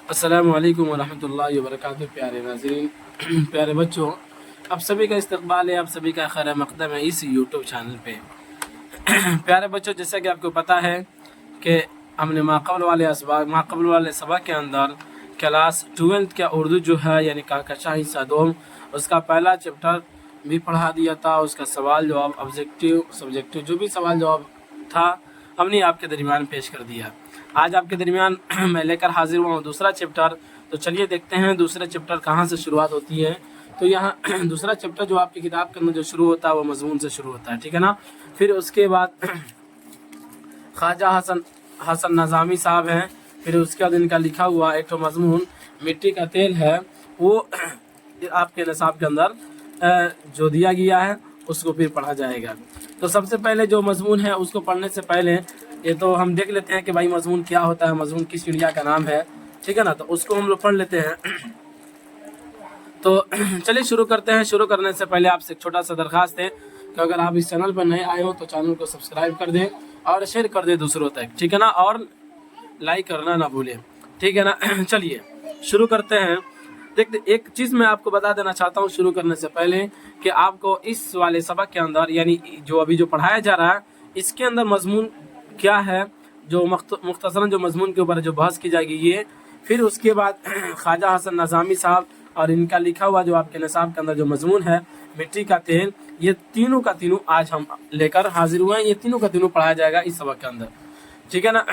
अस्सलामु अलैकुम वरहमतुल्लाहि वबरकातुहू। प्यारे नाज़रीन, प्यारे बच्चों, आप सभी का इस्तकबाल है, आप सभी का खैर मक़दम है इस यूट्यूब चैनल पे। प्यारे बच्चों, जैसा कि आपको पता है कि हमने माक़बल वाले सबक के अंदर क्लास 12th का उर्दू जो है यानी कहकशां हिस्सा 2 उसका पहला चैप्टर भी पढ़ा दिया था। उसका सवाल जवाब ऑब्जेक्टिव सब्जेक्टिव जो भी सवाल जवाब था हमने आपके दरमियान पेश कर दिया। आज आपके दरमियान मैं लेकर हाजिर हुआ हूँ दूसरा चैप्टर। तो चलिए देखते हैं दूसरा चैप्टर कहाँ से शुरुआत होती है। तो यहाँ दूसरा चैप्टर जो आपकी किताब के अंदर जो शुरू होता है वो मजमून से शुरू होता है, ठीक है ना। फिर उसके बाद ख्वाजा हसन नज़ामी साहब हैं, फिर उसके बाद इनका लिखा हुआ एक तो मजमून मिट्टी का तेल है, वो आपके निसाब के अंदर जो दिया गया है उसको फिर पढ़ा जाएगा। तो सबसे पहले जो मजमून है उसको पढ़ने से पहले ये तो हम देख लेते हैं कि भाई मजमून क्या होता है, मजमून किस चिड़िया का नाम है, ठीक है ना। तो उसको हम लोग पढ़ लेते हैं। तो चलिए शुरू करते हैं। शुरू करने से पहले आपसे एक छोटा सा दरख्वास्त है कि अगर आप इस चैनल पर नए आए हो तो चैनल को सब्सक्राइब कर दें और शेयर कर दें दूसरों तक, ठीक है ना, और लाइक करना ना भूलें, ठीक है ना। चलिए शुरू करते हैं। देखते, एक चीज़ मैं आपको बता देना चाहता हूँ शुरू करने से पहले कि आपको इस वाले सबक के अंदर यानी जो अभी जो पढ़ाया जा रहा है इसके अंदर मजमून क्या है, जो मुख्तसरन जो मजमून के ऊपर जो बहस की जाएगी ये, फिर उसके बाद ख्वाजा हसन नज़ामी साहब और इनका लिखा हुआ जो आपके निसाब के अंदर जो मजमून है मिट्टी का तेल, ये तीनों का तीनों आज हम लेकर हाजिर हुए हैं। ये तीनों का तीनों पढ़ाया जाएगा इस सबक के अंदर, ठीक है ना,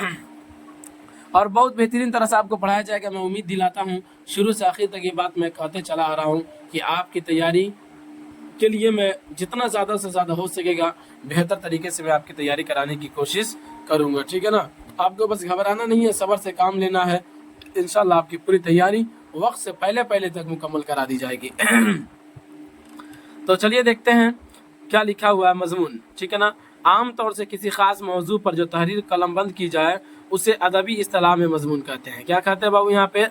और बहुत बेहतरीन तरह से आपको पढ़ाया जाएगा। मैं उम्मीद दिलाता हूँ शुरू से आखिर तक ये बात मैं कहते चला आ रहा हूँ कि आपकी तैयारी के लिए मैं जितना ज़्यादा से ज़्यादा हो सकेगा बेहतर तरीके से मैं आपकी तैयारी कराने की कोशिश करूँगा, ठीक है ना। आपको बस घबराना नहीं है, सब्र से काम लेना है। इंशाल्लाह आपकी पूरी तैयारी वक्त से पहले तक मुकम्मल करा दी जाएगी। तो चलिए देखते हैं क्या लिखा हुआ है मजमून, ठीक है ना। आम तौर से किसी खास मौजू पर जो तहरीर कलमबंद की जाए उसे अदबी इस्तिलाह में मजमून कहते हैं। क्या कहते हैं बाबू यहाँ पे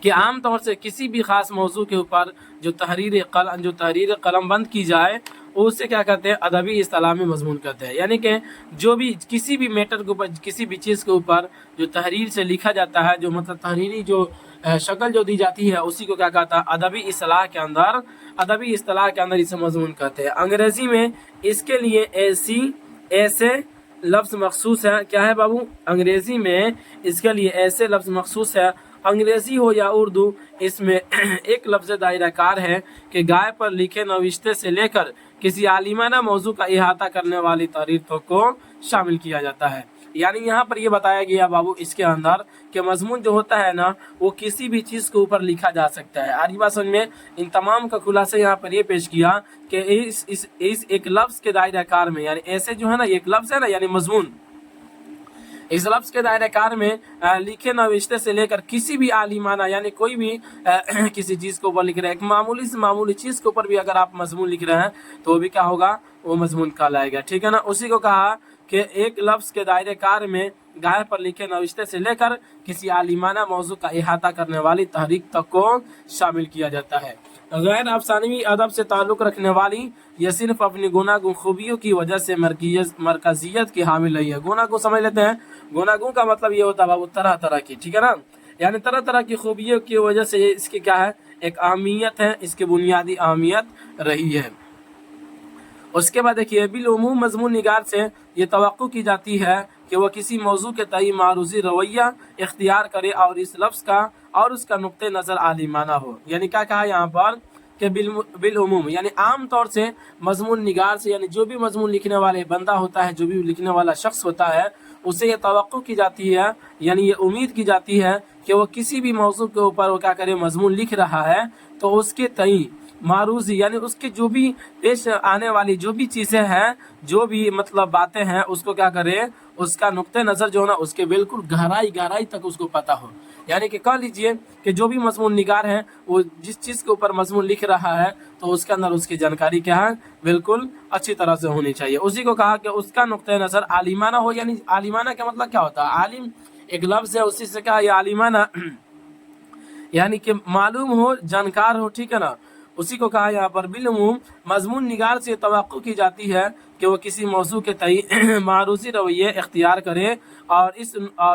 कि आम तौर से किसी भी खास मौजू के ऊपर जो तहरीर कलमबंद की जाए उससे क्या कहते हैं, अदबी इस्तिलाह में मजमून कहते हैं। यानी कि जो भी किसी भी मैटर के ऊपर किसी भी चीज़ के ऊपर जो तहरीर से लिखा जाता है, जो मतलब तहरीरी जो शक्ल जो दी जाती है उसी को क्या कहता है, अदबी इस्तिलाह के अंदर इसे मजमून कहते हैं। अंग्रेज़ी में इसके लिए ऐसे लफ्ज़ मखसूस है। क्या है बाबू, अंग्रेज़ी में इसके लिए ऐसे लफ्ज़ मखसूस है, अंग्रेज़ी हो या उर्दू, इसमें एक लफ्ज़ दायरा कार है कि गाय पर लिखे नविश्ते से लेकर किसी आलिमाना मौजू का इहाता करने वाली तहरीरों को शामिल किया जाता है। यानी यहाँ पर ये बताया गया बाबू इसके अंदर कि मजमून जो होता है ना वो किसी भी चीज़ के ऊपर लिखा जा सकता है। आरी बात समझ में, इन तमाम का खुलासा यहाँ पर ये पेश किया कि इस एक लफ्ज़ के दायरा कार में, यानी ऐसे जो है ना एक लफ्ज़ है ना यानी मजमून, इस लफ्ज़ के दायरे कार में लिखे नविश्ते से लेकर किसी भी आलिमाना यानी कोई भी किसी चीज़ के ऊपर लिख रहे हैं, एक मामूली से मामूली चीज़ के ऊपर भी अगर आप मजमून लिख रहे हैं तो वो भी क्या होगा, वो मजमून कहलाएगा, ठीक है ना। उसी को कहा कि एक लफ्ज़ के दायरे कार में गाय पर लिखे नविश्ते से लेकर किसी आलिमाना मौजू का इहाता करने वाली तहरीक तक को शामिल किया जाता है। गैर अफसानवी अदब से ताल्लुक़ रखने वाली यह सिर्फ अपनी गुनागुन खूबियों की वजह से मरकजियत की हामिल रही है। गुनागुन समझ लेते हैं, गुनागुन का मतलब ये होता है बाबू तरह तरह की, ठीक है ना, यानी तरह तरह की खूबियों की वजह से इसकी क्या है, एक अहमियत है, इसकी बुनियादी अहमियत रही है। उसके बाद देखिए बिलउमूम मजमून निगार से ये तवक्को की जाती है कि वह किसी मौजू के तई मारूजी रवैया इख्तियार करे और इस लफ्ज़ का और उसका नुक्ते नज़र आलिमाना हो। यानी क्या कहा यहाँ पर कि बिलउमूम यानी आम तौर से मजमून निगार से यानी जो भी मजमून लिखने वाले बंदा होता है, जो भी लिखने वाला शख्स होता है, उससे ये तवक्को की जाती है यानी ये उम्मीद की जाती है कि वह किसी भी मौजू के ऊपर वो क्या करे, मजमून लिख रहा है तो उसके तई मारूजी यानी उसके जो भी पेश आने वाली जो भी चीज़ें हैं, जो भी मतलब बातें हैं, उसको क्या करे, उसका नुक्ते नज़र जो है ना उसके बिल्कुल गहराई तक उसको पता हो। यानी कि कह लीजिए कि जो भी मजमून निगार है वो जिस चीज़ के ऊपर मजमून लिख रहा है तो उसके अंदर उसकी जानकारी क्या है, बिल्कुल अच्छी तरह से होनी चाहिए। उसी को कहा कि उसका नुक्ते नज़र आलिमाना हो। यानी आलिमाना का मतलब क्या होता है, आलिम एक लफ्ज़ है, उसी से क्या ये आलिमाना यानी कि मालूम हो, जानकार हो, ठीक है ना, उसी को कहा यहाँ पर बिलउमूम मजमून निगार से तवक्को की जाती है कि वो किसी मौजू के तई मारूसी रवैये इख्तियार करे और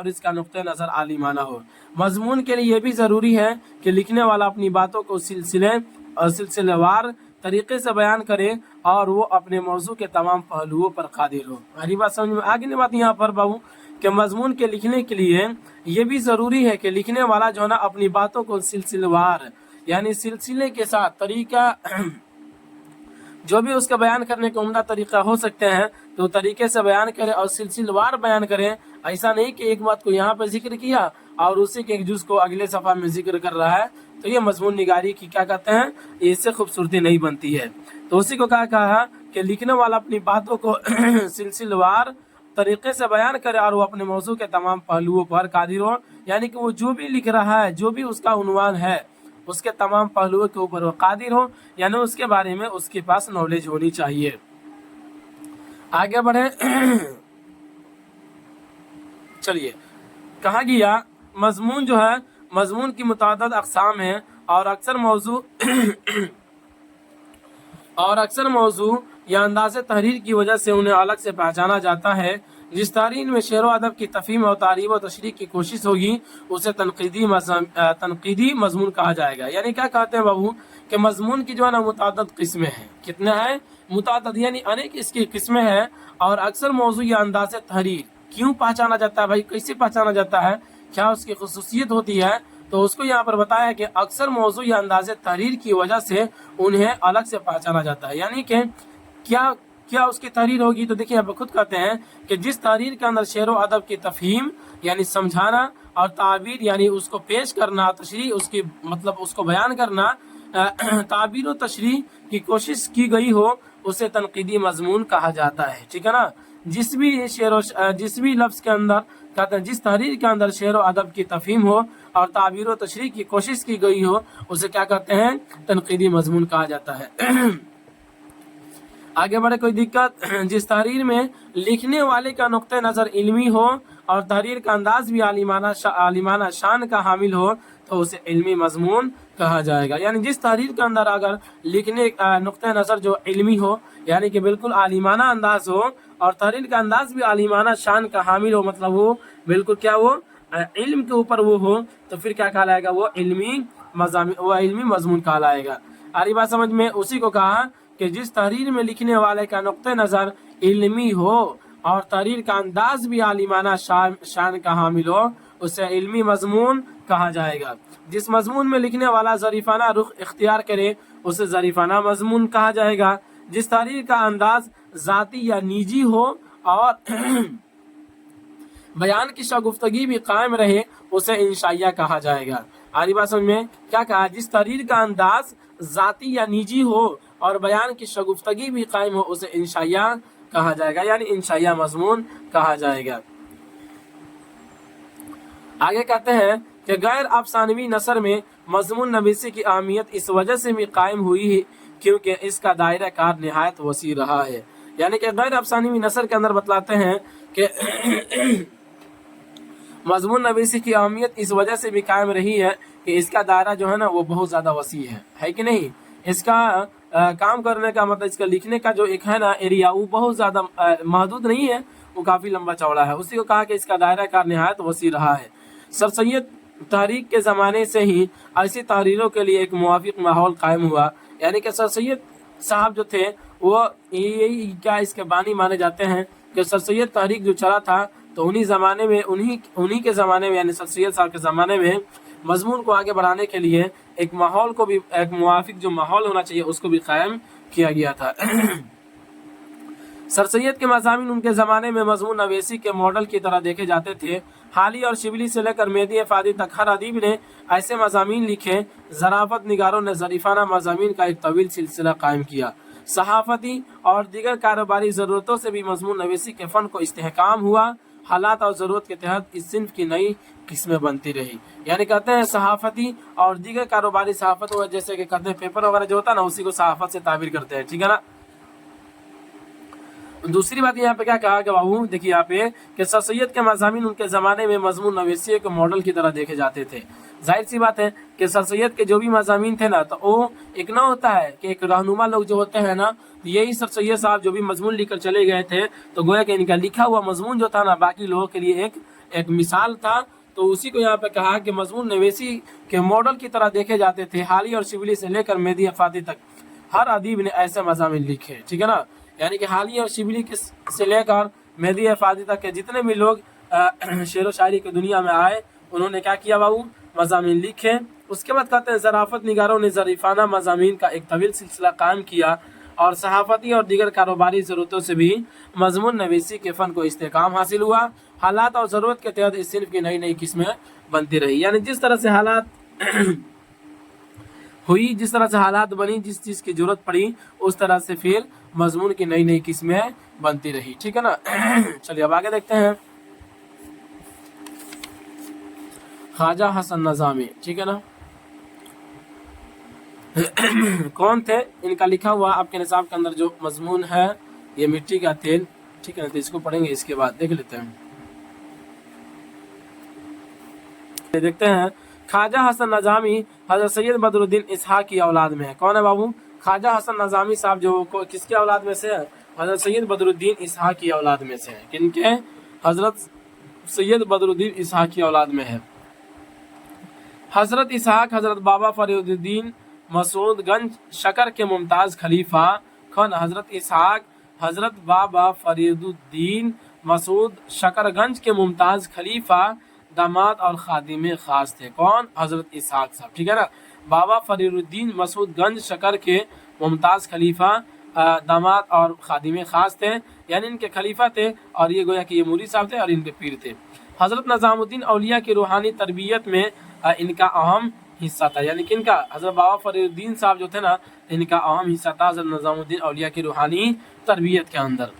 इसका नुक्ते नज़र आलिमाना हो। मजमून के लिए ये भी ज़रूरी है कि लिखने वाला अपनी बातों को सिलसिलेवार तरीके से बयान करे और वो अपने मौजू के तमाम पहलुओं पर कादिर हो। हरी बात समझ में आगे बात यहाँ पर बाबू कि मजमून के लिखने के लिए ये भी ज़रूरी है कि लिखने वाला जो है ना अपनी बातों को सिलसिलेवार यानी सिलसिले के साथ तरीका जो भी उसका बयान करने का उम्दा तरीका हो सकते हैं तो तरीके से बयान करे और सिलसिलेवार बयान करे। ऐसा नहीं कि एक बात को यहाँ पर जिक्र किया और उसी के एक जुज को अगले सफ़ा में जिक्र कर रहा है, तो ये मजमून निगारी की क्या कहते हैं, इससे खूबसूरती नहीं बनती है। तो उसी को कहा कि लिखने वाला अपनी बातों को सिलसिलेवार तरीके से बयान करे और वो अपने मौजू के तमाम पहलुओं पर कादिर हो, यानी कि वो जो भी लिख रहा है, जो भी उसका उन्वान है, उसके तमाम पहलुओं के ऊपर वो कादिर हो, यानी उसके बारे में उसके पास नॉलेज होनी चाहिए। आगे बढ़े चलिए, कहा गया मजमून जो है, मजमून की मुतादद अक़साम है और अक्सर मौजू या अंदाज़ तहरीर की वजह से उन्हें अलग से पहचाना जाता है। जिस तहरीर में शेर व अदब की तफ़हीम और तारीफ व तशरीह की कोशिश होगी उसे तनक़ीदी मजमून कहा जाएगा। यानी क्या कहते हैं बाबू कि मजमून की जो है ना मुतादद किस्में हैं। कितने हैं? मुतादद, यानी अनेक इसकी किस्में हैं। और अक्सर मौजू या अंदाज़ तहरीर क्यों पहचाना जाता है भाई, कैसे पहचाना जाता है, क्या उसकी खुसूसियत होती है, तो उसको यहाँ पर बताया कि अक्सर मौजू या अंदाज़ तहरीर की वजह से उन्हें अलग से पहचाना जाता है। यानी कि क्या उसकी तहरीर होगी, तो देखिए आप खुद कहते हैं कि जिस तहरीर के अंदर शेर व अदब की तफ़हीम यानी समझाना और ताबीर यानी उसको पेश करना, तशरीह उसकी मतलब उसको बयान करना, ताबीर व तशरीह की कोशिश की गई हो उसे तनक़ीदी मजमून कहा जाता है। ठीक है ना। जिस भी लफ्ज़ के अंदर कहते हैं जिस तहरीर के अंदर शेर व अदब की तफ़हीम हो और ताबीर व तशरीह की कोशिश की गई हो उसे क्या कहते हैं, तनक़ीदी मजमून कहा जाता है। आगे बढ़े, कोई दिक्कत? जिस तहरीर में लिखने वाले का नुक्ते नज़र इल्मी हो और तहरीर का अंदाज भी आलिमाना शान का हामिल हो तो उसे इल्मी मजमून कहा जाएगा। यानी जिस तहरीर के अंदर अगर लिखने नुक्ते नज़र जो इल्मी हो यानी कि बिल्कुल आलिमाना अंदाज हो और तहरीर का अंदाज भी आलिमाना शान का हामिल हो, मतलब वो बिल्कुल क्या वो इल्म के ऊपर वो हो, तो फिर क्या कहलाएगा, वो इल्मी मजमून कहलाएगा। आ रही बात समझ में? उसी को कहा कि जिस तहरीर में लिखने वाले का नुक्ते नज़र इल्मी हो और तहरीर का अंदाज भी आलिमाना शान का हामिल हो उसे इल्मी मजमून कहा जाएगा। जिस मजमून में लिखने वाला ज़रीफ़ाना रुख इख्तियार करे उसे ज़रीफ़ाना मजमून कहा जाएगा। जिस तहरीर का अंदाज ज़ाती या निजी हो और बयान की शगुफ्तगी भी कायम रहे उसे इंशाइया कहा जाएगा। आरी बात समझ में? क्या कहा? जिस तहरीर का अंदाज ज़ाती या निजी हो और बयान की शगुफ्तगी भी कायम हो उसे इंशाइया कहा जाएगा, यानी इंशाइया मजमून कहा जाएगा। आगे कहते हैं कि गैर अफसानवी नसर में मजमून नवीसी की अहमियत इस वजह से भी कायम हुई है क्योंकि इसका दायरा कार निहायत वसी रहा है। यानी कि गैर अफसानवी नसर के अंदर बतलाते हैं कि मजमून नवीसी की अहमियत इस वजह से भी कायम रही है कि इसका दायरा जो है ना वो बहुत ज़्यादा वसी है कि नहीं। इसका काम करने का मतलब इसका लिखने का जो एक है ना एरिया वो बहुत ज़्यादा महदूद नहीं है, वो काफ़ी लंबा चौड़ा है। उसी को कहा कि इसका दायरा कार निहायत वसी रहा है। सर सैयद तहरीक के ज़माने से ही ऐसी तहरीरों के लिए एक मुवाफिक माहौल कायम हुआ। यानी कि सर सैयद साहब जो थे वो यही क्या इसके बानी माने जाते हैं कि सर सैयद तहरीक जो चला था तो उन्हीं के ज़माने में यानी सर सैयद साहब के ज़माने में मजमून को आगे बढ़ाने के लिए एक माहौल को भी एक मुवाफिक जो माहौल होना चाहिए उसको भी कायम किया गया था। सर सैयद के मज़ामीन उनके ज़माने में मजमून नवीसी के मॉडल की तरह देखे जाते थे। हाली और शिबली से लेकर मेहदी फ़ादी तक हर अदीब ने ऐसे मज़ामीन लिखे। ज़राफ़त निगारों ने ज़रीफ़ाना मज़ामीन का एक तवील सिलसिला कायम किया। सहाफ़ती और दीगर कारोबारी ज़रूरतों से भी मजमून नवीसी के फ़न को इस्तेहकाम हुआ। हालात और ज़रूरत के तहत इस सिन्फ की नई किस्में बनती रही। यानी कहते हैं सहाफ़ती और दीगर कारोबारी सहाफ़त हुआ, जैसे कि कहते हैं पेपर वगैरह जो होता है ना उसी को सहाफ़त से ताबीर करते हैं। ठीक है ना। दूसरी बात यहाँ पे क्या कहा कि बाबू देखिए यहाँ पे कि सर सैयद के मज़ामीन उनके ज़माने में मजमून नवीसी के मॉडल की तरह देखे जाते थे। जाहिर सी बात है कि सर सैयद के जो भी मज़ामीन थे ना, तो वो एक ना होता है कि एक रहनुमा लोग जो होते हैं ना, तो यही सर सैयद साहब जो भी मजमून लिखकर चले गए थे, तो गोया कि इनका लिखा हुआ मजमून जो था ना बाकी लोगों के लिए एक मिसाल था। तो उसी को यहाँ पे कहा कि मजमून नवेसी के मॉडल की तरह देखे जाते थे। हाली और शिबली से लेकर मेहदी अफादी तक हर अदीब ने ऐसे मज़ामीन लिखे, ठीक है ना। यानी कि हाली और शिबली से लेकर मेहदी अफादी तक के जितने भी लोग शेर व शायरी की दुनिया में आए, उन्होंने क्या किया बाबू, मज़ामीन लिखे। उसके बाद कहते हैं ज़राफ़त निगारों ने ज़रीफ़ाना मज़ामीन का एक तवील सिलसिला कायम किया और सहाफ़ती और दीगर कारोबारी ज़रूरतों से भी मजमून नवीसी के फ़न को इस्तेकाम हासिल हुआ। हालात और ज़रूरत के तहत इस सिल्फ की नई नई किस्में बनती रही। यानी जिस तरह से हालात हुई, जिस तरह से हालात बनी, जिस चीज़ की ज़रूरत पड़ी, उस तरह से फिर मजमून की नई नई किस्में बनती रही, ठीक है ना। चलिए अब आगे देखते हैं। ख्वाजा हसन नज़ामी, ठीक है ना, कौन थे? इनका लिखा हुआ आपके निसाब के अंदर जो मजमून है ये मिट्टी का तेल, ठीक है ना, तो इसको पढ़ेंगे, इसके बाद देख लेते हैं। देखते हैं ख्वाजा हसन नज़ामी हज़रत सैयद बदरुद्दीन इसहाक की औलाद में है। कौन है बाबू? ख्वाजा हसन नज़ामी साहब जो किसके औलाद में से है? हज़रत सैयद बदरुद्दीन इसहाक की औलाद में से है। किनके? हज़रत सैयद बदरुद्दीन इसहाक की औलाद में है। हज़रत इसहाक हज़रत बाबा फरीदुद्दीन मसूदगंज शकर के मुमताज़ खलीफा। कौन? हज़रत इसहाक हज़रत बाबा फरीदुद्दीन मसूद शकरगंज के मुमताज़ खलीफा, दामाद और खादिम खास थे। कौन? हज़रत इसहाक साहब, ठीक है ना। बाबा फरीदुद्दीन मसूदगंज शकर के मुमताज़ खलीफा, दामाद और खादिम खास थे, यानी इनके खलीफा थे और ये गोया कि ये मूरी साहब थे और इनके पीर थे। हज़रत निज़ामुद्दीन औलिया की रूहानी तरबियत में इनका अहम हिस्सा था। यानी कि इनका हज़रत बाबा फरीदुद्दीन साहब जो थे ना, इनका अहम हिस्सा था हज़रत निज़ामुद्दीन औलिया की रूहानी तरबियत के अंदर।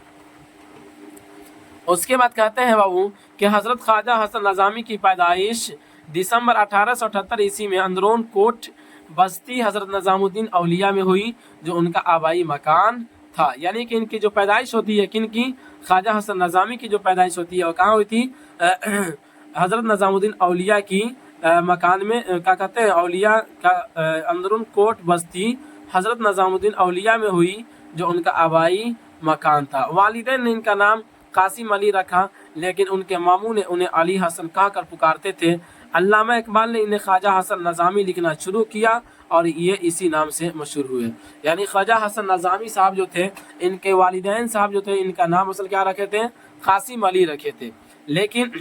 उसके बाद कहते हैं बाबू कि हज़रत ख्वाजा हसन नज़ामी की पैदाइश दिसंबर 1878 ईस्वी में अंदरून कोट बस्ती हज़रत निज़ामुद्दीन औलिया में हुई, जो उनका आबाई मकान था। यानी कि इनकी जो पैदाइश होती है, किन की? ख्वाजा हसन नज़ामी की जो पैदाइश होती है वो कहाँ हुई थी? हज़रत निज़ामुद्दीन औलिया की मकान में, क्या कहते हैं, औलिया का अंदरून कोट बस्ती हज़रत निज़ामुद्दीन औलिया में हुई, जो उनका आबाई मकान था। वालिदैन ने इनका नाम कासिम अली रखा, लेकिन उनके मामू ने उन्हें अली हसन कहकर पुकारते थे। अल्लामा इकबाल ने इन्हें ख्वाजा हसन नज़ामी लिखना शुरू किया और ये इसी नाम से मशहूर हुए। यानी ख्वाजा हसन नज़ामी साहब जो थे, इनके वालिदैन साहब जो थे, इनका नाम असल क्या रखे थे? कासिम अली रखे थे, लेकिन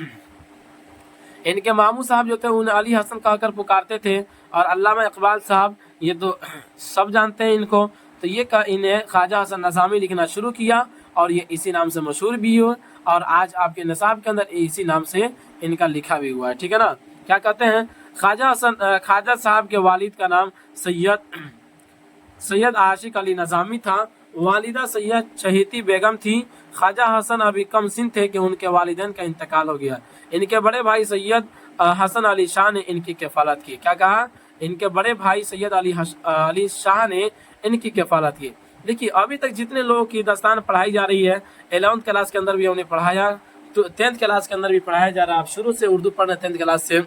इनके मामू साहब जो थे उन्हें अली हसन कहकर पुकारते थे। और अल्लामा इकबाल साहब, ये तो सब जानते हैं इनको, तो ये इन्हें ख्वाजा हसन नज़ामी लिखना शुरू किया और ये इसी नाम से मशहूर भी हुए और आज आपके निसाब के अंदर इसी नाम से इनका लिखा भी हुआ है, ठीक है ना। क्या कहते हैं? ख्वाजा साहब के वालिद का नाम सैयद आशिक अली नज़ामी था। वालिदा सैयद चहेती बेगम थी। ख्वाजा हसन अभी कम सिन थे कि उनके वालिदैन का इंतकाल हो गया। इनके बड़े भाई सैयद हसन अली शाह ने इनकी कफ़ालत की। क्या कहा? इनके बड़े भाई सैयद अली शाह ने इनकी कफ़ालत की। देखिए अभी तक जितने लोगों की दास्तान पढ़ाई जा रही है, 11th क्लास के अंदर भी उन्हें पढ़ाया, तो 10th क्लास के अंदर भी पढ़ाया जा रहा है। आप शुरू से उर्दू पढ़ रहे 10th क्लास से।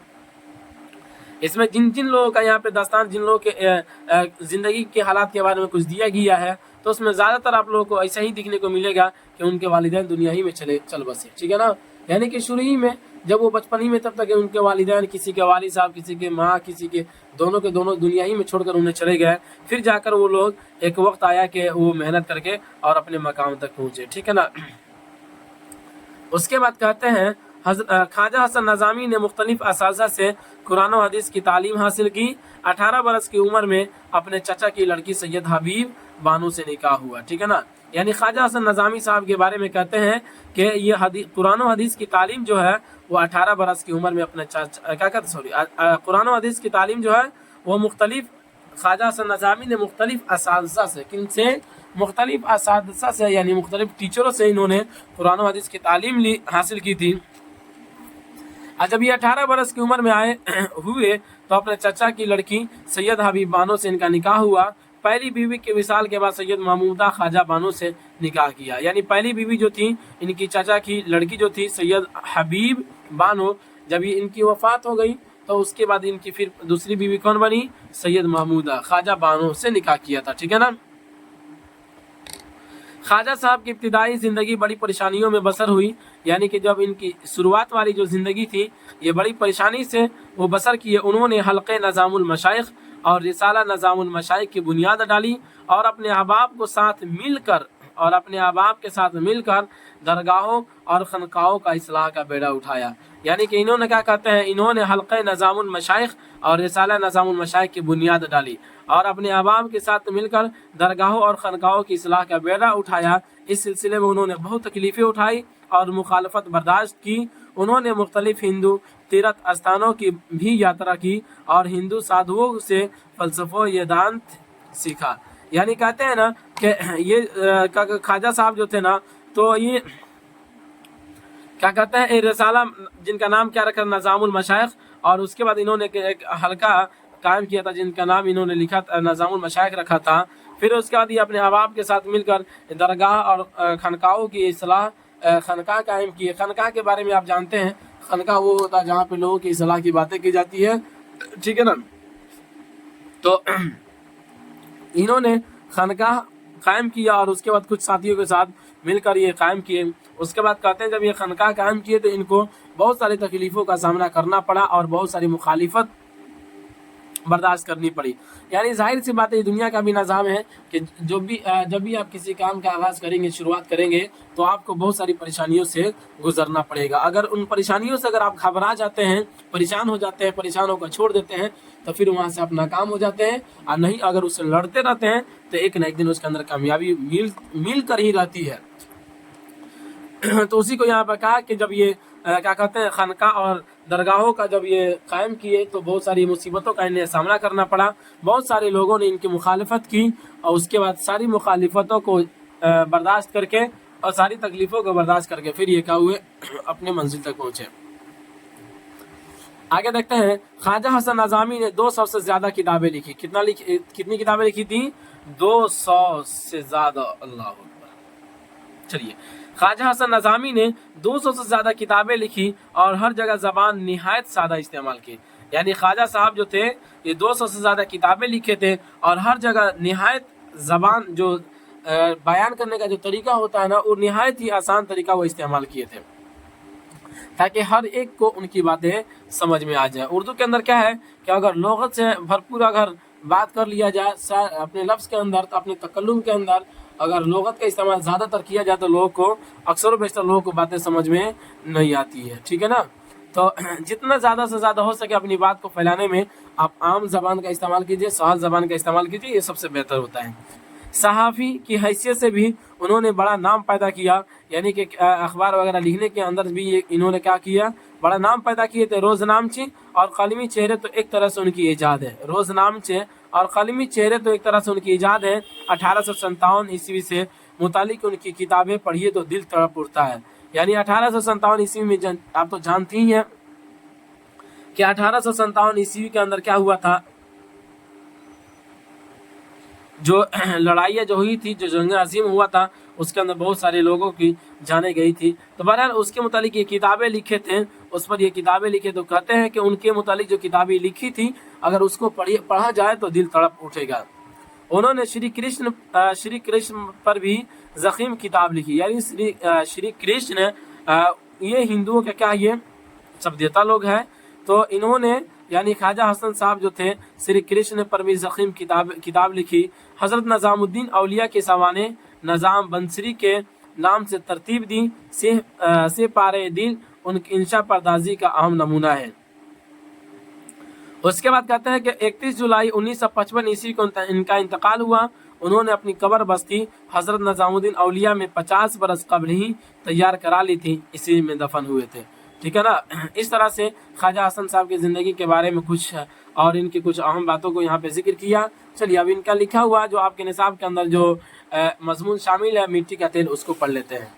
इसमें जिन जिन लोगों का यहाँ पे दास्तान, जिन लोगों के ज़िंदगी के हालात के बारे में कुछ दिया गया है, तो उसमें ज़्यादातर आप लोगों को ऐसा ही दिखने को मिलेगा कि उनके वालिदैन दुनिया ही में चल बसे, ठीक है ना। यानी कि शुरू ही में जब वो बचपन ही में, तब तक उनके वालिदैन, किसी के वालिद साहब, किसी के माँ, किसी के दोनों दुनिया ही में छोड़कर उन्हें चले गए। फिर जाकर वो लोग, एक वक्त आया कि वो मेहनत करके और अपने मकाम तक पहुँचे, ठीक है ना। उसके बाद कहते हैं ख्वाजा हसन नज़ामी ने मुख्तलिफ असातिज़ा से कुरान और हदीस की तालीम हासिल की। 18 बरस की उम्र में अपने चचा की लड़की सैयद हबीब बानो से निकाह हुआ, ठीक है ना। यानी ख्वाजा हसन नज़ामी साहब के बारे में कहते हैं कि ये कुरान और हदीस की तालीम जो है वो 18 बरस की उम्र में अपने कुरान और हदीस की तालीम जो है वो मुख्तलिफ, ख्वाजा हसन नज़ामी ने मुख्तलिफ असातिज़ा से, किन से? मुख्तलिफ असातिज़ा से, यानी मुख्तलिफ टीचरों से इन्होंने कुरान और हदीस की तालीम हासिल की थी। जब ये 18 बरस की उम्र में हुए तो अपने चचा की लड़की सैयद हबीब बानो से इनका निकाह हुआ। पहली बीवी के विसाल के बाद सैयद महमूदा ख्वाजा बानो से निकाह किया। यानी पहली बीवी जो थी, इनकी चाचा की लड़की जो थी सैयद हबीब बानो, जब ये इनकी वफ़ात हो गई तो उसके बाद इनकी फिर दूसरी बीवी कौन बनी, सैयद महमूदा, ख्वाजा बानो से निकाह किया था, ठीक है ना। ख्वाजा साहब की इब्तिदाई ज़िंदगी बड़ी परेशानियों में बसर हुई, यानी कि जब इनकी शुरुआत वाली जो ज़िंदगी थी ये बड़ी परेशानी से वो बसर किए। उन्होंने हल्क़े नज़ामुल मशाइख़ और रिसाला नज़ामुल मशाइख़ की बुनियाद डाली और अपने अहबाब के साथ मिलकर दरगाहों और खनकाहों का इस्लाह का बेड़ा उठाया। यानी कि इन्होंने क्या कहते हैं, इन्होंने हल्क़े नज़ामुल मशाइख़ और रिसाला नज़ामुल मशाइख़ की बुनियाद डाली और अपने अहबाब के साथ मिलकर दरगाहों और खनकाहों की इस्लाह का बेड़ा उठाया। इस सिलसिले में उन्होंने बहुत तकलीफ़ें उठाई और मुखालफत बर्दाश्त की। उन्होंने मुख्तलिफ हिंदू तीर्थ स्थानों की भी यात्रा की और हिंदू साधुओं से फ़लसफ़ा वेदांत सीखा। यानी कहते हैं ना कि ये ख्वाजा साहब जो थे ना, तो ये क्या कहते हैं, रिसाला जिनका नाम क्या रखा, नज़ामुल मशाइख़, और उसके बाद इन्होंने एक हल्का कायम किया था जिनका नाम इन्होंने लिखा था नज़ामुल मशाइख़ रखा था। फिर उसके बाद ये अपने अहबाब के साथ मिलकर दरगाह और खनकाहों की इस्लाह खनका कायम किए। खनका के बारे में आप जानते हैं, खनका वो होता है जहाँ पे लोगों की इस्लाह की बातें की जाती है, ठीक है ना। तो इन्होंने खनका कायम किया और उसके बाद कुछ साथियों के साथ मिलकर ये कायम किए। उसके बाद कहते हैं जब ये खनका कायम किए तो इनको बहुत सारी तकलीफ़ों का सामना करना पड़ा और बहुत सारी मुखालिफत बर्दाश्त करनी पड़ी। यानी जाहिर सी बात है, दुनिया का भी निज़ाम है कि जब भी आप किसी काम का आगाज़ करेंगे, शुरुआत करेंगे, तो आपको बहुत सारी परेशानियों से गुजरना पड़ेगा। अगर उन परेशानियों से अगर आप घबरा जाते हैं, परेशान हो जाते हैं, परेशान होकर छोड़ देते हैं, तो फिर वहाँ से आप नाकाम हो जाते हैं। और नहीं, अगर उससे लड़ते रहते हैं तो एक न एक दिन उसके अंदर कामयाबी मिल कर ही रहती है। तो उसी को यहाँ पर कहा कि जब ये क्या कहते हैं, खनका और दरगाहों का जब ये कायम किए तो बहुत सारी मुसीबतों का इन्हें सामना करना पड़ा। बहुत सारे लोगों ने इनकी मुखालफत की और उसके बाद सारी मुखालफतों को बर्दाश्त करके और सारी तकलीफ़ों को बर्दाश्त करके फिर ये क्या हुए, अपने मंजिल तक पहुँचे। आगे देखते हैं, ख्वाजा हसन नज़ामी ने 200 से ज़्यादा किताबें लिखी। कितनी किताबें लिखी थी? 200 से ज़्यादा। अल्लाह अकबर। चलिए, ख्वाजा हसन नज़ामी ने 200 से ज़्यादा किताबें लिखी और हर जगह ज़बान निहायत सादा इस्तेमाल की। यानी ख्वाजा साहब जो थे ये 200 से ज़्यादा किताबें लिखे थे और हर जगह निहायत ज़बान जो बयान करने का जो तरीका होता है ना, वो निहायत ही आसान तरीका वो इस्तेमाल किए थे ताकि हर एक को उनकी बातें समझ में आ जाए। उर्दू के अंदर क्या है कि अगर लुग़त से भरपूर अगर बात कर लिया जाए अपने लफ्ज़ के अंदर, तो अपने तकल्लुम के अंदर अगर लुग़त का इस्तेमाल ज़्यादातर किया जाए तो लोगों को, अक्सर बेशतर लोगों को बातें समझ में नहीं आती है, ठीक है ना। तो जितना ज़्यादा से ज़्यादा हो सके अपनी बात को फैलाने में आप आम ज़बान का इस्तेमाल कीजिए, सहज ज़बान का इस्तेमाल कीजिए, ये सबसे बेहतर होता है। सहाफ़ी की हैसियत से भी उन्होंने बड़ा नाम पैदा किया। यानी कि अखबार वगैरह लिखने के अंदर भी ये इन्होंने क्या किया, बड़ा नाम पैदा किए थे। रोज़नामचे और कलमी चेहरे तो एक तरह से उनकी ईजाद है। रोज़नामचे और कलमी चेहरे तो एक तरह से उनकी ईजाद है। 1857 ईस्वी से मुतालिक उनकी किताबें पढ़िए तो दिल तड़प उठता है। यानी 1857 ईस्वी में आप तो जानती ही हैं कि 1857 ईस्वी के अंदर क्या हुआ था, जो लड़ाइयाँ जो हुई थी, जो जंग अजीम हुआ था, उसके अंदर बहुत सारे लोगों की जाने गई थी। तो बहरहाल उसके मुतालिक ये किताबें लिखे थे, उस पर ये किताबें लिखे। तो कहते हैं कि उनके मुतालिक जो किताबें लिखी थी, अगर उसको पढ़ा जाए तो दिल तड़प उठेगा। उन्होंने श्री कृष्ण पर भी ज़ख़ीम किताब लिखी। यानी श्री कृष्ण ये हिंदुओं का क्या, ये सभ्यता लोग हैं, तो इन्होंने यानी ख्वाजा हसन साहब जो थे श्री कृष्ण पर भी ज़ख़ीम किताब लिखी। हज़रत नज़ामुद्दीन औलिया के सवाने नज़ाम बंसरी के नाम से तरतीब दी। से पारे दिल उनकी इंशा परदाजी का अहम नमूना है। उसके बाद कहते हैं कि 31 जुलाई 1955 ईस्वी को इनका इंतकाल हुआ। उन्होंने अपनी कब्र बस्ती हज़रत नज़ामुद्दीन औलिया में 50 बरस कब्ल ही तैयार करा ली थी, इसी में दफन हुए थे, ठीक है ना। इस तरह से ख्वाजा हसन साहब की ज़िंदगी के बारे में कुछ और इनकी कुछ अहम बातों को यहाँ पे जिक्र किया। चलिए अब इनका लिखा हुआ जो आपके निसाब के अंदर जो मजमून शामिल है मिट्टी का तेल, उसको पढ़ लेते हैं।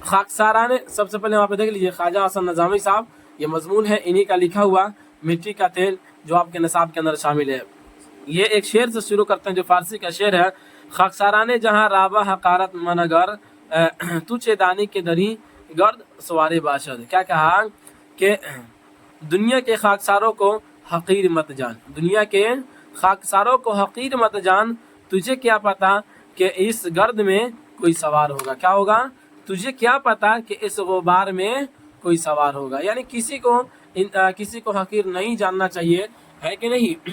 खाकसाराने, सबसे पहले वहाँ पे देख लीजिए ख्वाजा हसन नज़ामी साहब, ये मजमून है इन्हीं का लिखा हुआ मिट्टी का तेल जो आपके निसाब के अंदर शामिल है। ये एक शेर से शुरू करते हैं जो फारसी का शेर है। खाकसाराने जहाँ राबा हकारत मनगर तुझे दानी के दरी गर्द सवारे बाशद। क्या कहा کہ دنیا کے خاکساروں کو حقیر مت جان، دنیا کے خاکساروں کو حقیر مت جان، تجھے کیا پتا کہ اس گرد میں کوئی سوار ہوگا۔ کیا ہوگا؟ تجھے کیا پتا کہ اس غبار میں کوئی سوار ہوگا۔ یعنی کسی کو حقیر نہیں جاننا چاہیے، ہے کہ نہیں؟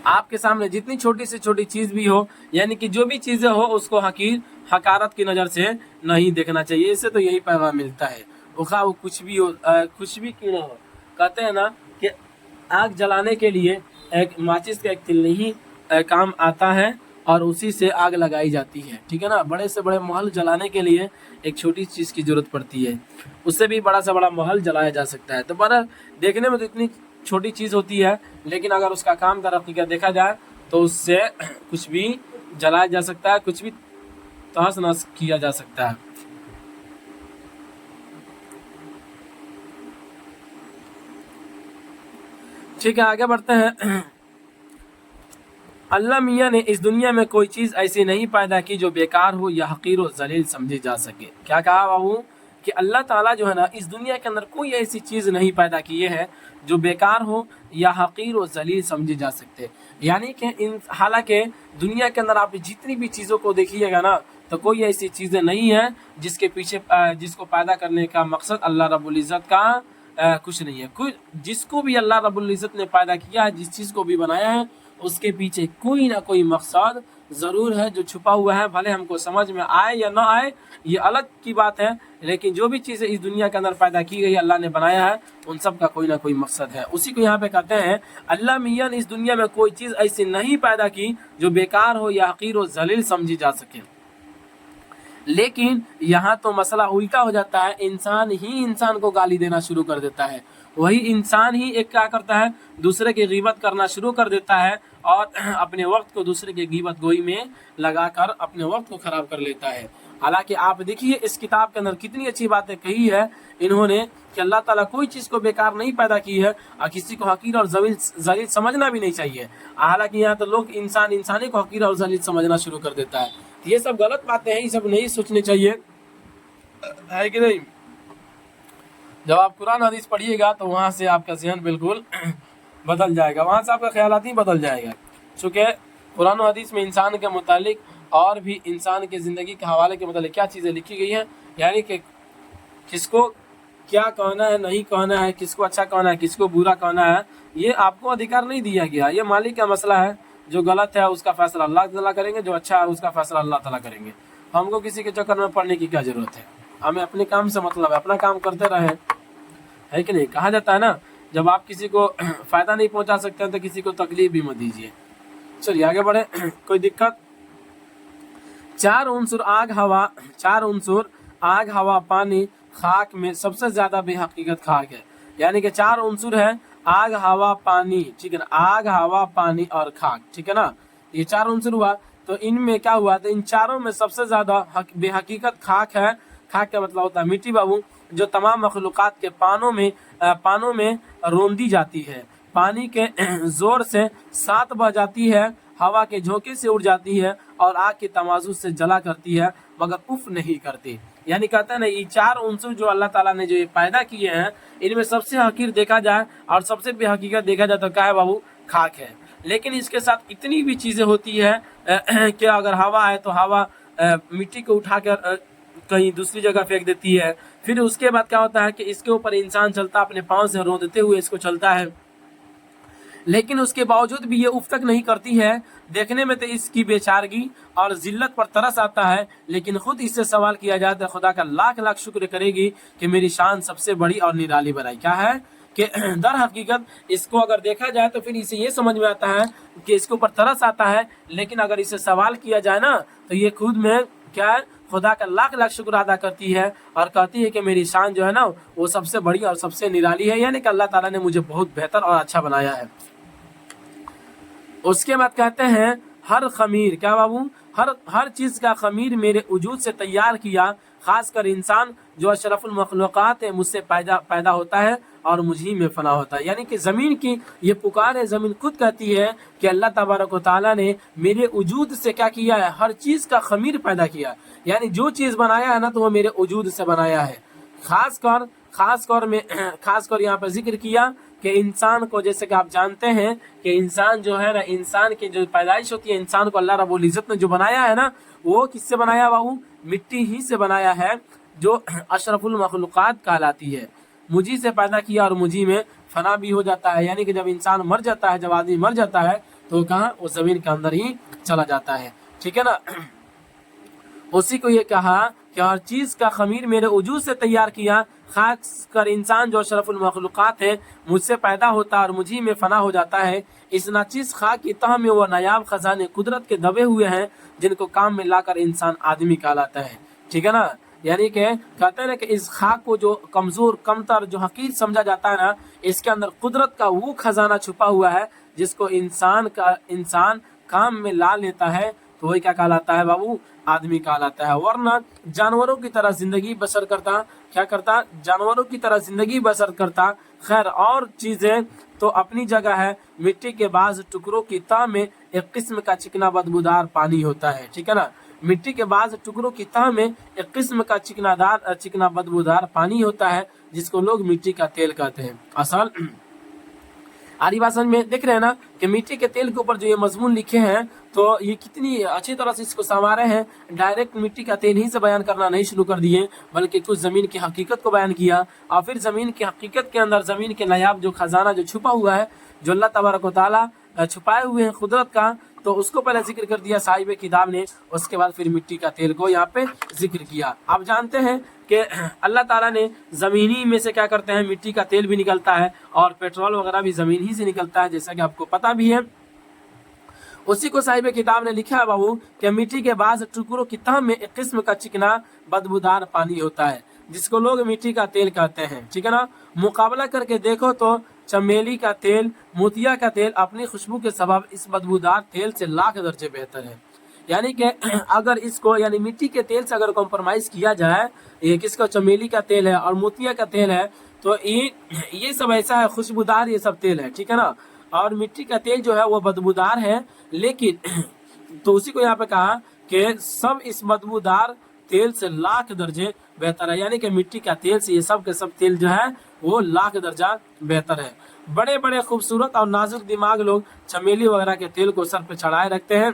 آپ کے سامنے جتنی چھوٹی سے چھوٹی چیز بھی ہو، یعنی کہ جو بھی چیزیں ہو، اس کو حقارت کی نظر سے نہیں دیکھنا چاہیے۔ اس سے تو یہی پیغام ملتا ہے، وہ کچھ بھی ہو، کچھ بھی کیوں نہ ہو۔ کہتے ہیں نا کہ آگ جلانے کے لیے ایک ماچس کا ایک تلنی ہی کام آتا ہے اور اسی سے آگ لگائی جاتی ہے، ٹھیک ہے نا۔ بڑے سے بڑے محل جلانے کے لیے ایک چھوٹی چیز کی ضرورت پڑتی ہے، اس سے بھی بڑا سے بڑا محل جلایا جا سکتا ہے۔ تو دیکھنے میں تو اتنی چھوٹی چیز ہوتی ہے، لیکن اگر اس کا کام در حقیقت دیکھا جائے تو اس سے کچھ بھی جلایا جا سکتا ہے، کچھ بھی تہس نہس کیا جا سکتا ہے۔ ٹھیک ہے، آگے بڑھتے ہیں۔ اللہ میاں نے اس دنیا میں کوئی چیز ایسی نہیں پیدا کی جو بیکار ہو یا حقیر و ذلیل سمجھی جا سکے۔ کیا کہا بابو؟ کہ اللہ تعالیٰ جو ہے نا اس دنیا کے اندر کوئی ایسی چیز نہیں پیدا کی ہے جو بیکار ہو یا حقیر و ذلیل سمجھی جا سکتے۔ یعنی کہ حالانکہ دنیا کے اندر آپ جتنی بھی چیزوں کو دیکھیے گا نا تو کوئی ایسی چیزیں نہیں ہیں جس کے پیچھے جس کو پیدا کرنے کا مقصد اللہ رب العزت کا کچھ نہیں ہے۔ جس کو بھی اللہ رب العزت نے پیدا کیا ہے، جس چیز کو بھی بنایا ہے، اس کے پیچھے کوئی نہ کوئی مقصد ضرور ہے جو چھپا ہوا ہے، بھلے ہم کو سمجھ میں آئے یا نہ آئے یہ الگ کی بات ہے، لیکن جو بھی چیزیں اس دنیا کے اندر پیدا کی گئی اللہ نے بنایا ہے ان سب کا کوئی نہ کوئی مقصد ہے۔ اسی کو یہاں پہ کہتے ہیں اللہ میاں نے اس دنیا میں کوئی چیز ایسی نہیں پیدا کی جو بیکار ہو یا حقیر و ذلیل سمجھی جا سکے۔ لیکن یہاں تو مسئلہ الٹا ہو جاتا ہے، انسان ہی انسان کو گالی دینا شروع کر دیتا ہے، وہی انسان ہی ایک کیا کرتا ہے، دوسرے کی غیبت کرنا شروع کر دیتا ہے اور اپنے وقت کو دوسرے کی غیبت گوئی میں لگا کر اپنے وقت کو خراب کر لیتا ہے۔ حالانکہ آپ دیکھیے اس کتاب کے اندر کتنی اچھی باتیں کہی ہے انہوں نے کہ اللہ تعالیٰ کوئی چیز کو بیکار نہیں پیدا کی ہے اور کسی کو حقیر اور ذلیل سمجھنا بھی نہیں چاہیے۔ حالانکہ یہاں تو لوگ انسانی کو حقیر اور ذلیل سمجھنا شروع کر دیتا ہے۔ یہ سب غلط باتیں ہیں، یہ سب نہیں سوچنے چاہیے، ہے کہ نہیں؟ جب آپ قرآن حدیث پڑھیے گا تو وہاں سے آپ کا ذہن بالکل بدل جائے گا، وہاں سے آپ کا خیالات ہی بدل جائے گا، چونکہ قرآن و حدیث میں انسان کے متعلق اور بھی انسان کے زندگی کے حوالے کے متعلق کیا چیزیں لکھی گئی ہیں، یعنی کہ کس کو کیا کہنا ہے، نہیں کہنا ہے، کس کو اچھا کہنا ہے، کس کو برا کہنا ہے، یہ آپ کو ادھیکار نہیں دیا گیا، یہ مالک کا مسئلہ ہے۔ جو غلط ہے اس کا فیصلہ اللہ تعالیٰ کریں گے، جو اچھا ہے اس کا فیصلہ اللہ تعالیٰ کریں گے۔ ہم کو کسی کے چکر میں پڑنے کی کیا ضرورت ہے، ہمیں اپنے کام سے مطلب ہے، اپنا کام کرتے رہیں، ہے کہ نہیں؟ کہا جاتا ہے نا جب آپ کسی کو فائدہ نہیں پہنچا سکتے ہیں تو کسی کو تکلیف بھی مت دیجیے۔ چلیے آگے بڑھے، کوئی دقت؟ چار عنصر آگ ہوا پانی خاک میں سب سے زیادہ بے حقیقت خاک ہے، یعنی کہ چار عنصر ہے آگ ہوا پانی، ٹھیک ہے نا، آگ ہوا پانی اور خاک، ٹھیک ہے نا، یہ چار عنصر ہوا تو ان میں کیا ہوا تو ان چاروں میں سب سے زیادہ بے حقیقت خاک ہے۔ خاک کا مطلب ہوتا ہے مٹی بابو، جو تمام مخلوقات کے پانوں میں روندی جاتی ہے، پانی کے زور سے ساتھ بہ جاتی ہے، ہوا کے جھونکے سے اڑ جاتی ہے اور آگ کے تمازن سے جلا کرتی ہے مگر اف نہیں کرتی۔ یعنی کہتا ہے نا یہ چار عنصر جو اللہ تعالیٰ نے جو یہ پیدا کیے ہیں ان میں سب سے حقیر دیکھا جائے اور سب سے بے حقیقت دیکھا جائے تو کیا ہے بابو؟ خاک ہے۔ لیکن اس کے ساتھ اتنی بھی چیزیں ہوتی ہے کہ اگر ہوا ہے تو ہوا مٹی کو اٹھا کر کہیں دوسری جگہ پھینک دیتی ہے، پھر اس کے بعد کیا ہوتا ہے کہ اس کے اوپر انسان چلتا اپنے پاؤں سے روندتے ہوئے اس کو چلتا ہے، لیکن اس کے باوجود بھی یہ اف تک نہیں کرتی ہے۔ دیکھنے میں تو اس کی بیچارگی اور ذلت پر ترس آتا ہے، لیکن خود اس سے سوال کیا جائے تو خدا کا لاکھ لاکھ شکر کرے گی کہ میری شان سب سے بڑی اور نرالی بنائی۔ کیا ہے کہ در حقیقت اس کو اگر دیکھا جائے تو پھر اسے یہ سمجھ میں آتا ہے کہ اس کے اوپر ترس آتا ہے، لیکن اگر اسے سوال کیا جائے نا تو یہ خود میں کیا ہے خدا کا لاکھ لاکھ شکر ادا کرتی ہے اور کہتی ہے کہ میری شان جو ہے نا وہ سب سے بڑی اور سب سے نرالی ہے، یعنی کہ اللہ تعالیٰ نے مجھے بہت بہتر اور اچھا بنایا ہے۔ اس کے بعد کہتے ہیں ہر خمیر، کیا بابو؟ ہر چیز کا خمیر میرے وجود سے تیار کیا، خاص کر انسان جو اشرف المخلوقات ہے مجھ سے پیدا ہوتا ہے اور مجھے میں فنا ہوتا ہے۔ یعنی کہ زمین کی یہ پکار ہے، زمین خود کہتی ہے کہ اللہ تبارک و تعالیٰ نے میرے وجود سے کیا کیا ہے؟ ہر چیز کا خمیر پیدا کیا، یعنی جو چیز بنایا ہے نا تو وہ میرے وجود سے بنایا ہے، خاص کر खास कर यहाँ पर जिक्र किया कि इंसान को, जैसे कि आप जानते हैं कि इंसान जो है ना, इंसान की जो पैदाइश होती है, इंसान को अल्लाह रब्बुल इज्जत ने जो बनाया है ना, वो किससे बनाया बाबू? मिट्टी ही से बनाया है, जो अशरफुल मखलूकात कहलाती है। मुझी से पैदा किया और मुझी में फना भी हो जाता है, यानी कि जब इंसान मर जाता है, जब आदमी मर जाता है तो कहाँ? वो जमीन के अंदर ही चला जाता है, ठीक है ना। उसी को ये कहा कि हर चीज का खमीर मेरे वजूद से तैयार किया, खास कर इंसान जो अशरफुल मखलूकात है, मुझसे पैदा होता और मुझी में फना हो जाता है। इस नाचीज खाक की तह में वो नायाब खजाने कुदरत के दबे हुए हैं, जिनको काम में लाकर इंसान आदमी कहलाता है, ठीक है ना। यानी कि कहते हैं ना कि इस खाक को जो कमजोर, कमतर, जो हकीर समझा जाता है ना, इसके अंदर कुदरत का वो खजाना छुपा हुआ है जिसको इंसान काम में ला लेता है, तो वही क्या कहलाता है बाबू? आदमी कहलाता है। वरना जानवरों की तरह जिंदगी बसर करता, क्या करता? जानवरों की तरह जिंदगी बसर करता। खैर, और चीजें तो अपनी जगह है। मिट्टी के बाज टुकड़ों की तह में एक किस्म का चिकना बदबूदार पानी होता है, ठीक है ना। मिट्टी के बाज टुकड़ों की तह में एक किस्म का चिकना बदबूदार पानी होता है, जिसको लोग मिट्टी का तेल कहते हैं। असल आरी भाषा में देख रहे हैं ना कि मिट्टी के तेल के ऊपर जो ये मजमून लिखे हैं, तो ये कितनी अच्छी तरह से इसको संवारे हैं। डायरेक्ट मिट्टी का तेल ही से बयान करना नहीं शुरू कर दिए, बल्कि कुछ जमीन की हकीकत को बयान किया, और फिर जमीन की हकीकत के अंदर जमीन के नायाब जो खजाना जो छुपा हुआ है, जो अल्लाह तबारक व तआला छुपाए हुए हैं कुदरत का, तो उसको पहले जिक्र कर दिया साहिब किताब ने। उसके बाद फिर मिट्टी का तेल को यहाँ पे जिक्र किया। आप जानते हैं कि अल्लाह ताला ने जमीनी में से क्या करते हैं, मिट्टी का तेल भी निकलता है, और पेट्रोल वगैरह भी जमीन ही से निकलता है, जैसा कि आपको पता भी है। उसी को साहिब किताब ने लिखा है बाबू कि मिट्टी के बाज टुकड़ों की तह में एक किस्म का चिकना बदबूदार पानी होता है, जिसको लोग मिट्टी का तेल कहते हैं, ठीक है ना। मुकाबला करके देखो तो चमेली का तेल, मोतिया का तेल अपनी खुशबू के सबब इस बदबूदार तेल से लाख दर्जे बेहतर है। यानी कि अगर इसको, यानी मिट्टी के तेल से अगर कॉम्प्रोमाइज किया जाए, ये किसका? चमेली का तेल है और मोतिया का तेल है, तो ये सब ऐसा है, खुशबूदार ये सब तेल है, ठीक है ना। और मिट्टी का तेल जो है वो बदबूदार है, लेकिन तो उसी को यहाँ पे कहा कि सब इस बदबूदार तेल से लाख दर्जे बेहतर है। यानी कि मिट्टी का तेल से ये सब के सब तेल जो है वो लाख दर्जा बेहतर है। बड़े बड़े खूबसूरत और नाजुक दिमाग लोग चमेली वगैरह के तेल को सर पे चढ़ाए रखते हैं।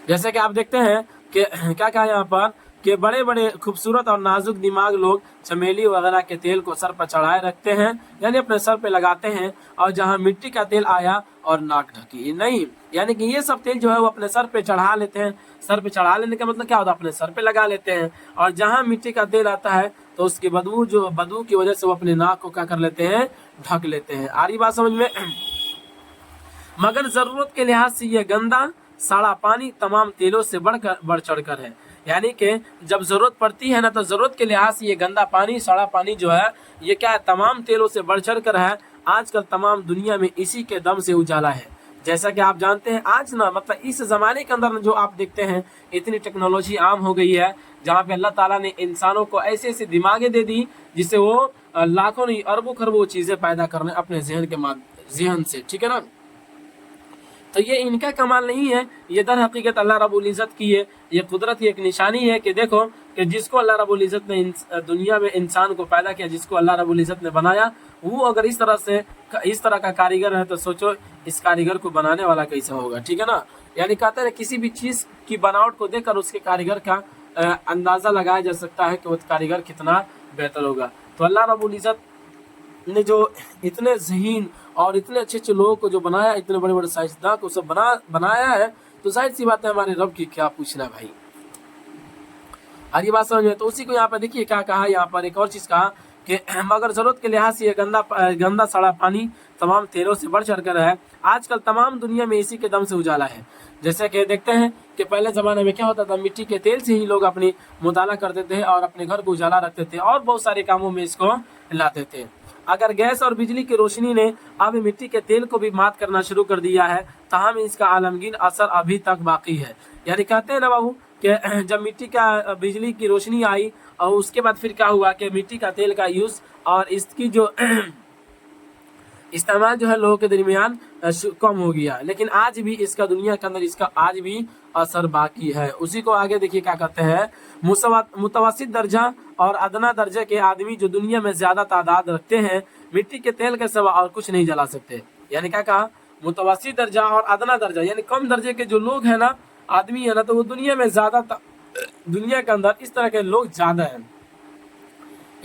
जैसे कि आप देखते हैं कि क्या कहा यहाँ पर कि बड़े बड़े खूबसूरत और नाजुक दिमाग लोग चमेली वगैरह के तेल को सर पर चढ़ाए रखते हैं, यानी अपने सर पे लगाते हैं, और जहाँ मिट्टी का तेल आया और नाक ढकी नहीं, यानी कि ये सब तेल जो है वो अपने सर पे चढ़ा लेते हैं। सर पे चढ़ा लेने का मतलब क्या होता है? अपने सर पे लगा लेते हैं, और जहाँ मिट्टी का तेल आता है तो उसकी बदबू की वजह से वो अपने नाक को क्या कर लेते हैं? ढक लेते हैं। आ रही बात समझ में? मगर जरूरत के लिहाज से ये गंदा साड़ा पानी तमाम तेलों से बढ़ चढ़ कर है। यानी कि जब जरूरत पड़ती है ना, तो जरूरत के लिहाज से ये गंदा पानी, सड़ा पानी जो है, ये क्या है? तमाम तेलों से बढ़ चढ़ कर है। आजकल तमाम दुनिया में इसी के दम से उजाला है। जैसा कि आप जानते हैं आज ना, मतलब इस जमाने के अंदर जो आप देखते हैं, इतनी टेक्नोलॉजी आम हो गई है, जहाँ पे अल्लाह ताला ने इंसानों को ऐसे ऐसे दिमागे दे दी जिससे वो लाखों नहीं अरबों खरबों चीजें पैदा करने अपने जहन से, ठीक है ना। तो ये इनका कमाल नहीं है, ये दर हकीकत अल्लाह रब्बुल इज़्ज़त की है। ये कुदरत की एक निशानी है कि देखो कि जिसको अल्लाह रब्बुल इज़्ज़त ने दुनिया में इंसान को पैदा किया, जिसको अल्लाह रब्बुल इज़्ज़त ने बनाया, वो अगर इस तरह का कारीगर है, तो सोचो इस कारीगर को बनाने वाला कैसा होगा, ठीक है ना। यानी कहते हैं किसी भी चीज की बनावट को देखकर उसके कारीगर का अंदाजा लगाया जा सकता है कि वो कारीगर कितना बेहतर होगा। तो अल्लाह रब्बुल इज़्ज़त ने जो इतने ज़हीन और इतने अच्छे अच्छे लोगों को जो बनाया, इतने बड़े बड़े साइंसदान को सब बनाया है, तो जाहिर सी बात है हमारे रब की क्या पूछना भाई। आगे बात समझ में? तो उसी को यहाँ पर देखिए क्या कहा, यहाँ पर एक और चीज कहा कि मगर जरूरत के लिहाज से ये गंदा सड़ा पानी तमाम तेलों से बढ़ चढ़ कर है। आजकल तमाम दुनिया में इसी के दम से उजाला है। जैसे कि देखते हैं कि पहले जमाने में क्या होता था, मिट्टी के तेल से ही लोग अपनी मुताला करते थे और अपने घर को उजाला रखते थे और बहुत सारे कामों में इसको लाते थे। अगर गैस और बिजली की रोशनी ने अब मिट्टी के तेल को भी मात करना शुरू कर दिया है, ताहम इसका आलमगीर असर अभी तक बाकी है। यानी कहते हैं ना बाबू कि जब मिट्टी का बिजली की रोशनी आई और उसके बाद फिर क्या हुआ कि मिट्टी का तेल का यूज और इसकी जो इस्तेमाल जो है लोगों के दरमियान कम हो गया, लेकिन आज भी इसका दुनिया के अंदर इसका आज भी असर बाकी है। उसी को आगे देखिए क्या कहते हैं, मुतवस्सित दर्जा और अदना दर्जे के आदमी जो दुनिया में ज्यादा तादाद रखते हैं मिट्टी के तेल के सिवा और कुछ नहीं जला सकते। यानी क्या कहा, मुतवस्सित दर्जा और अदना दर्जा यानी कम दर्जे के जो लोग हैं ना, आदमी है ना, तो वो दुनिया में ज्यादा दुनिया के अंदर इस तरह के लोग ज्यादा हैं।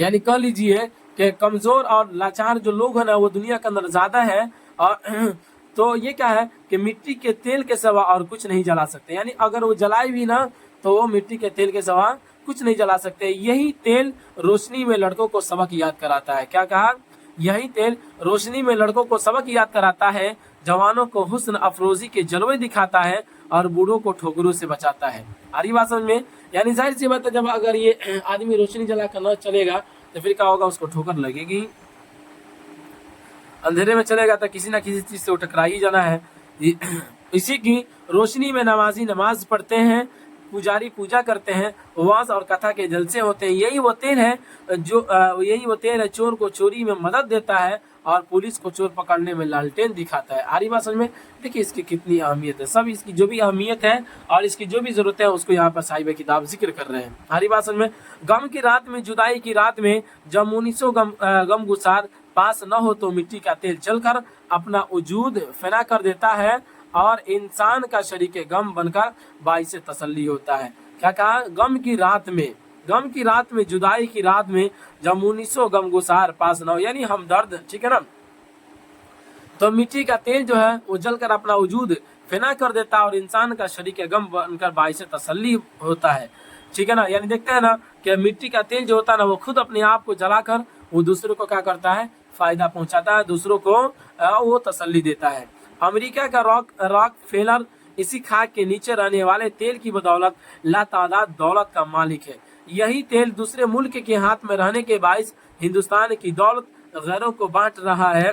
यानी कह लीजिए कि कमजोर और लाचार जो लोग हैं ना वो दुनिया के अंदर ज्यादा है। और तो ये क्या है कि मिट्टी के तेल के सिवा और कुछ नहीं जला सकते। यानी अगर वो जलाए भी ना तो वो मिट्टी के तेल के सिवा कुछ नहीं जला सकते। यही तेल रोशनी में लड़कों को सबक याद कराता है। क्या कहा, यही तेल रोशनी में लड़कों को सबक याद कराता है, जवानों को हुस्न अफरोजी के जलवे दिखाता है और बूढ़ों को ठोकरों से बचाता है। आ रही बात समझ में? यानी जाहिर सी बात है, जब अगर ये आदमी रोशनी जला कर न चलेगा तो फिर क्या होगा, उसको ठोकर लगेगी। अंधेरे में चलेगा तो किसी ना किसी चीज से वो टकरा ही जाना है। इसी की रोशनी में नमाजी नमाज पढ़ते हैं, पुजारी पूजा करते हैं, वाज और कथा के जलसे होते हैं। यही वो तेल है चोर को चोरी में मदद देता है और पुलिस को चोर पकड़ने में लालटेन दिखाता है। आ रही बात समझ में? देखिए इसकी कितनी अहमियत है। सब इसकी जो भी अहमियत है और इसकी जो भी जरूरत है उसको यहाँ पर साहिब किताब जिक्र कर रहे हैं। आ रही बात समझ में? गम की रात में, जुदाई की रात में, जब मुनीसो गम गुसार पास न हो तो मिट्टी का तेल चलकर अपना वजूद फना कर देता है और इंसान का शरीके गम बनकर बाइसे तसल्ली होता है। क्या कहा, गम की रात में, जुदाई की रात में, जब मुनीसो गम गुसार पास न हो, यानी हमदर्द, ठीक है ना, तो मिट्टी का तेल जो है वो जलकर अपना वजूद फना कर देता है और इंसान का शरीके गम बनकर बाइसे तसल्ली होता है। ठीक है ना, यानी देखते हैं ना कि मिट्टी का तेल जो होता है ना वो खुद अपने आप को जलाकर वो दूसरों को क्या करता है, फायदा पहुंचाता है, दूसरों को वो तसल्ली देता है। अमेरिका का रॉक फेलर इसी खाक के नीचे रहने वाले तेल की बदौलत लातादाद दौलत का मालिक है। यही तेल दूसरे मुल्क के हाथ में रहने के बाइस हिंदुस्तान की दौलत गैरों को बांट रहा है।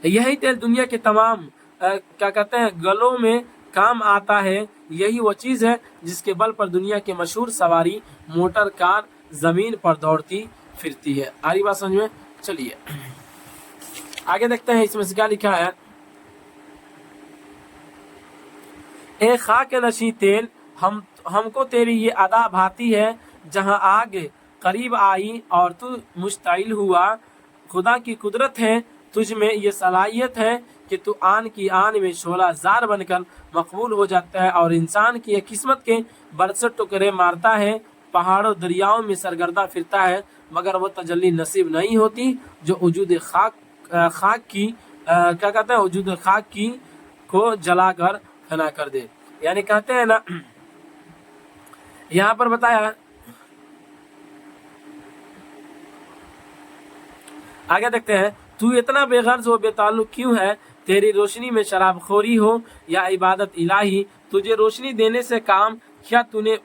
यही तेल दुनिया के तमाम क्या कहते हैं गलों में काम आता है। यही वो चीज है जिसके बल पर दुनिया के मशहूर सवारी मोटर कार जमीन पर दौड़ती फिरती है। आ रही बात समझ में? चलिए आगे देखते हैं इसमें से क्या लिखा है। ए खाक नशी तेल, हमको तेरी ये अदा भाती है, जहां आग करीब आई और तू मुश्ताइल हुआ। खुदा की कुदरत है तुझ में ये सलाहियत है कि तू आन की आन में शोला जार बनकर मकबूल हो जाता है और इंसान की किस्मत के बरसत टुकड़े मारता है। पहाड़ों दरियाओं में सरगर्दा फिरता है मगर वो तजल्ली नसीब नहीं होती जो वजूद खाक की क्या कहते हैं, वजूद खाक की को जलाकर फना कर दे। यानी कहते हैं ना, यहाँ पर बताया, आगे देखते हैं, तू इतना बेगर्ज व बेताल्लुक क्यों है, तेरी रोशनी में शराबखोरी हो या इबादत इलाही, तुझे रोशनी देने से काम क्या तूने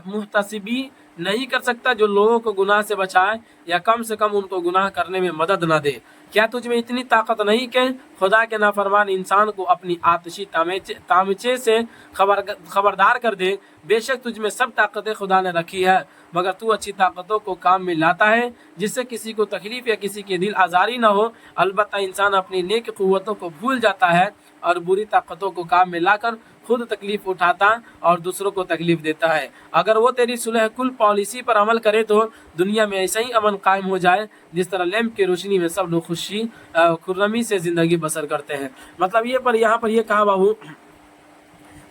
मुहतसिबी नहीं कर सकता जो लोगों को गुनाह से बचाए या कम से कम उनको गुनाह करने में मदद न दे। क्या तुझ में इतनी ताकत नहीं कि खुदा के नाफरमान इंसान को अपनी आतिशी तामचे से खबरदार कर दे। बेशक तुझ में सब ताकतें खुदा ने रखी है मगर तू अच्छी ताकतों को काम में लाता है जिससे किसी को तकलीफ या किसी के दिल आजारी न हो। अलबत्ता इंसान अपनी नेक कुव्वतों को भूल जाता है और बुरी ताकतों को काम में लाकर खुद तकलीफ उठाता और दूसरों को तकलीफ देता है। अगर वो तेरी सुलह कुल पॉलिसी पर अमल करे तो दुनिया में ऐसा ही अमन कायम हो जाए जिस तरह लैंप की रोशनी में सब लोग खुशी खुर्रमी से जिंदगी बसर करते हैं। मतलब यहाँ पर ये कहा बाबू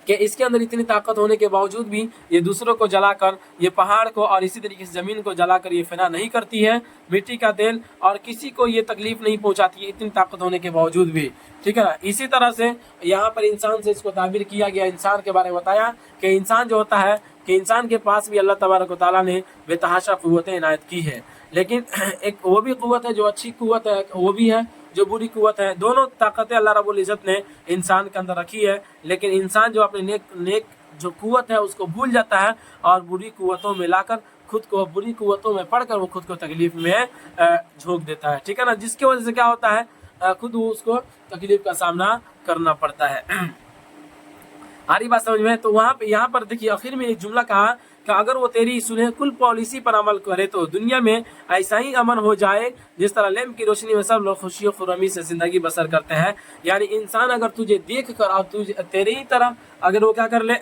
कि इसके अंदर इतनी ताकत होने के बावजूद भी ये दूसरों को जलाकर, ये पहाड़ को और इसी तरीके से ज़मीन को जलाकर ये फना नहीं करती है मिट्टी का तेल, और किसी को ये तकलीफ नहीं पहुंचाती है इतनी ताकत होने के बावजूद भी। ठीक है ना। इसी तरह से यहाँ पर इंसान से इसको ताबीर किया गया, इंसान के बारे में बताया कि इंसान जो होता है कि इंसान के पास भी अल्लाह तबारक व तआला ने बेतहाशा क़ुव्वतें इनायत की है, लेकिन एक वो भी क़ुव्वत है जो अच्छी क़ुव्वत है, वो भी है जो बुरी कुव्वत है। दोनों ताकतें अल्लाह रब्बुल इज़्ज़त ने इंसान के अंदर रखी है, लेकिन इंसान जो अपने नेक जो कुव्वत है उसको भूल जाता है और बुरी कुव्वतों में लाकर खुद को, बुरी कुव्वतों में पढ़कर वो खुद को तकलीफ में झोंक देता है। ठीक है ना। जिसकी वजह से क्या होता है, खुद वो उसको तकलीफ का सामना करना पड़ता है। आ रही बात समझ में? तो यहाँ पर देखिए आखिर में एक जुमला कहा کہ اگر وہ تیری سلح کل پالیسی پر عمل کرے تو دنیا میں ایسا ہی امن ہو جائے جس طرح لیمپ کی روشنی میں سب لوگ خوشی و خرمی سے زندگی بسر کرتے ہیں. یعنی انسان اگر تجھے دیکھ کر اور تیرے ہی طرح اگر وہ کیا کر لے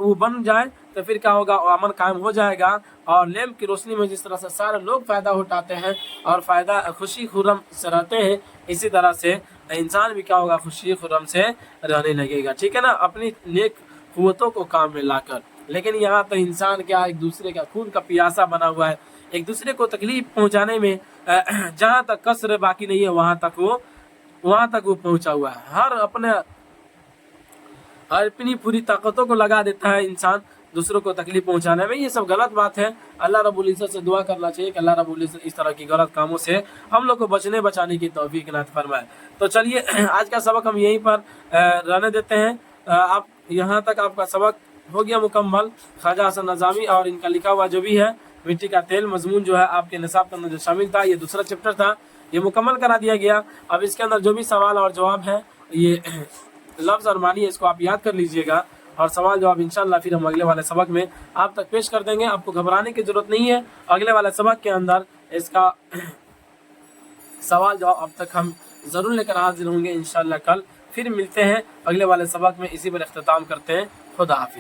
وہ بن جائے تو پھر کیا ہوگا, امن قائم ہو جائے گا. اور لیمپ کی روشنی میں جس طرح سے سارے لوگ فائدہ اٹھاتے ہیں اور فائدہ خوشی خرم سے رہتے ہیں, اسی طرح سے انسان بھی کیا ہوگا, خوشی خرم سے رہنے لگے گا. ٹھیک ہے نا, اپنی نیک قوتوں کو کام میں لا کر. لیکن یہاں تو انسان کیا ایک دوسرے کا خون کا پیاسا بنا ہوا ہے, ایک دوسرے کو تکلیف پہنچانے میں جہاں تک کسر باقی نہیں ہے وہاں تک وہ پہنچا ہوا ہے. ہر اپنی پوری طاقتوں کو لگا دیتا ہے انسان دوسروں کو تکلیف پہنچانے میں. یہ سب غلط بات ہے. اللہ رب العزت سے دعا کرنا چاہیے کہ اللہ رب العزت اس طرح کی غلط کاموں سے ہم لوگ کو بچانے کی توفیق عنایت فرمائے. تو چلیے آج کا سبق ہم یہیں پر رہنے دیتے ہیں. آپ یہاں تک آپ کا سبق ہو گیا مکمل. خواجہ حسن نظامی اور ان کا لکھا ہوا جو بھی ہے مٹی کا تیل مضمون جو ہے آپ کے نصاب کے اندر جو شامل تھا, یہ دوسرا چیپٹر تھا, یہ مکمل کرا دیا گیا. اب اس کے اندر جو بھی سوال اور جواب ہے یہ لفظ اور معنی ہے, اس کو آپ یاد کر لیجئے گا اور سوال جواب انشاءاللہ پھر ہم اگلے والے سبق میں آپ تک پیش کر دیں گے. آپ کو گھبرانے کی ضرورت نہیں ہے. اگلے والے سبق کے اندر اس کا سوال جواب اب تک ہم ضرور لے کر حاضر ہوں گے انشاءاللہ. کل پھر ملتے ہیں اگلے والے سبق میں. اسی پر اختتام کرتے ہیں. خدا حافظ.